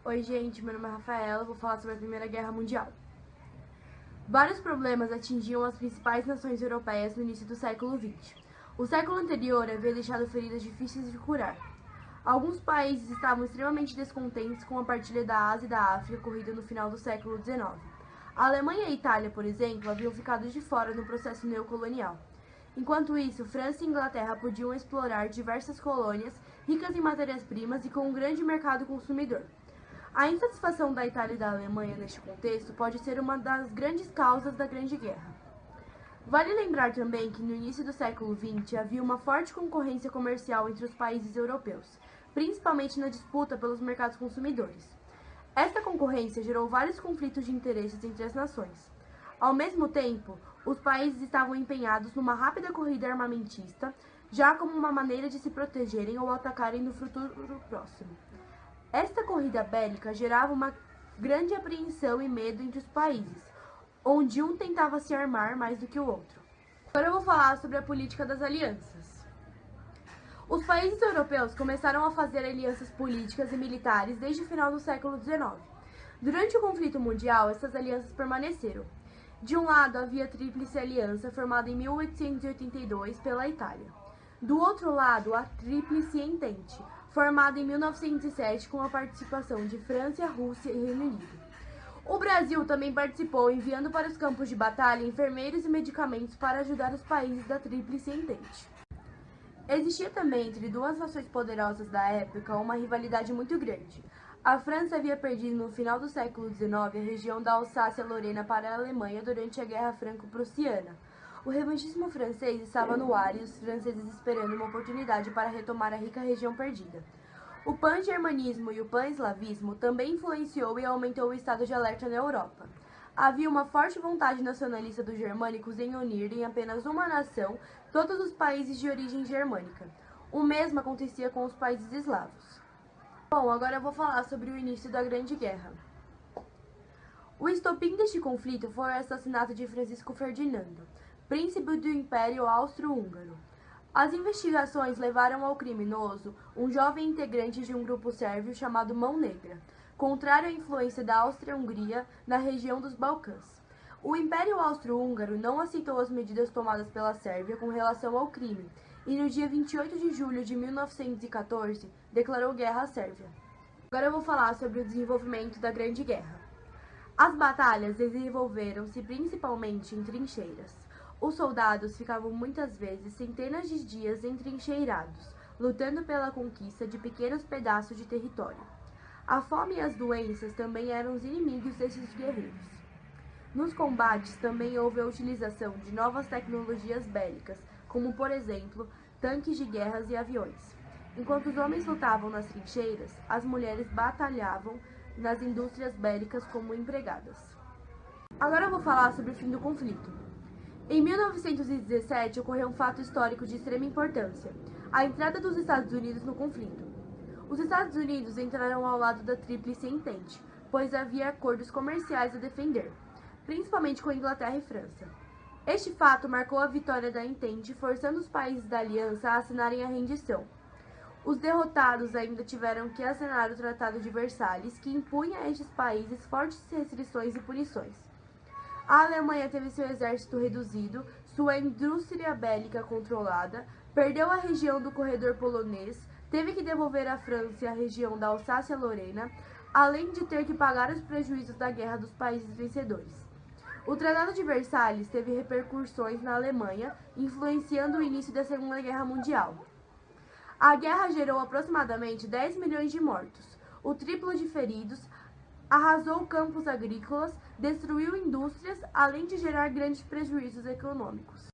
Oi, gente, meu nome é Rafaela, vou falar sobre a Primeira Guerra Mundial. Vários problemas atingiam as principais nações europeias no início do século XX. O século anterior havia deixado feridas difíceis de curar. Alguns países estavam extremamente descontentes com a partilha da Ásia e da África ocorrida no final do século XIX. A Alemanha e a Itália, por exemplo, haviam ficado de fora no processo neocolonial. Enquanto isso, França e Inglaterra podiam explorar diversas colônias ricas em matérias-primas e com um grande mercado consumidor. A insatisfação da Itália e da Alemanha neste contexto pode ser uma das grandes causas da Grande Guerra. Vale lembrar também que no início do século XX havia uma forte concorrência comercial entre os países europeus, principalmente na disputa pelos mercados consumidores. Esta concorrência gerou vários conflitos de interesses entre as nações. Ao mesmo tempo, os países estavam empenhados numa rápida corrida armamentista, já como uma maneira de se protegerem ou atacarem no futuro próximo. Esta corrida bélica gerava uma grande apreensão e medo entre os países, onde um tentava se armar mais do que o outro. Agora eu vou falar sobre a política das alianças. Os países europeus começaram a fazer alianças políticas e militares desde o final do século XIX. Durante o conflito mundial, essas alianças permaneceram. De um lado, havia a Tríplice Aliança, formada em 1882 pela Itália. Do outro lado, a Tríplice Entente, formada em 1907 com a participação de França, Rússia e Reino Unido. O Brasil também participou, enviando para os campos de batalha enfermeiros e medicamentos para ajudar os países da Tríplice Entente. Existia também entre duas nações poderosas da época uma rivalidade muito grande. A França havia perdido no final do século XIX a região da Alsácia-Lorena para a Alemanha durante a Guerra Franco-Prussiana. O revanchismo francês estava no ar e os franceses esperando uma oportunidade para retomar a rica região perdida. O pan-germanismo e o pan-eslavismo também influenciou e aumentou o estado de alerta na Europa. Havia uma forte vontade nacionalista dos germânicos em unir em apenas uma nação todos os países de origem germânica. O mesmo acontecia com os países eslavos. Bom, agora eu vou falar sobre o início da Grande Guerra. O estopim deste conflito foi o assassinato de Francisco Ferdinando, príncipe do Império Austro-Húngaro. As investigações levaram ao criminoso um jovem integrante de um grupo sérvio chamado Mão Negra, contrário à influência da Áustria-Hungria na região dos Balcãs. O Império Austro-Húngaro não aceitou as medidas tomadas pela Sérvia com relação ao crime e no dia 28 de julho de 1914 declarou guerra à Sérvia. Agora eu vou falar sobre o desenvolvimento da Grande Guerra. As batalhas desenvolveram-se principalmente em trincheiras. Os soldados ficavam muitas vezes centenas de dias entrincheirados, lutando pela conquista de pequenos pedaços de território. A fome e as doenças também eram os inimigos desses guerreiros. Nos combates também houve a utilização de novas tecnologias bélicas, como por exemplo, tanques de guerras e aviões. Enquanto os homens lutavam nas trincheiras, as mulheres batalhavam nas indústrias bélicas como empregadas. Agora eu vou falar sobre o fim do conflito. Em 1917 ocorreu um fato histórico de extrema importância: a entrada dos Estados Unidos no conflito. Os Estados Unidos entraram ao lado da Tríplice Entente, pois havia acordos comerciais a defender, principalmente com Inglaterra e França. Este fato marcou a vitória da Entente, forçando os países da aliança a assinarem a rendição. Os derrotados ainda tiveram que assinar o Tratado de Versalhes, que impunha a estes países fortes restrições e punições. A Alemanha teve seu exército reduzido, sua indústria bélica controlada, perdeu a região do corredor polonês, teve que devolver à França a região da Alsácia-Lorena, além de ter que pagar os prejuízos da guerra dos países vencedores. O Tratado de Versalhes teve repercussões na Alemanha, influenciando o início da Segunda Guerra Mundial. A guerra gerou aproximadamente 10 milhões de mortos, o triplo de feridos, arrasou campos agrícolas, destruiu indústrias, além de gerar grandes prejuízos econômicos.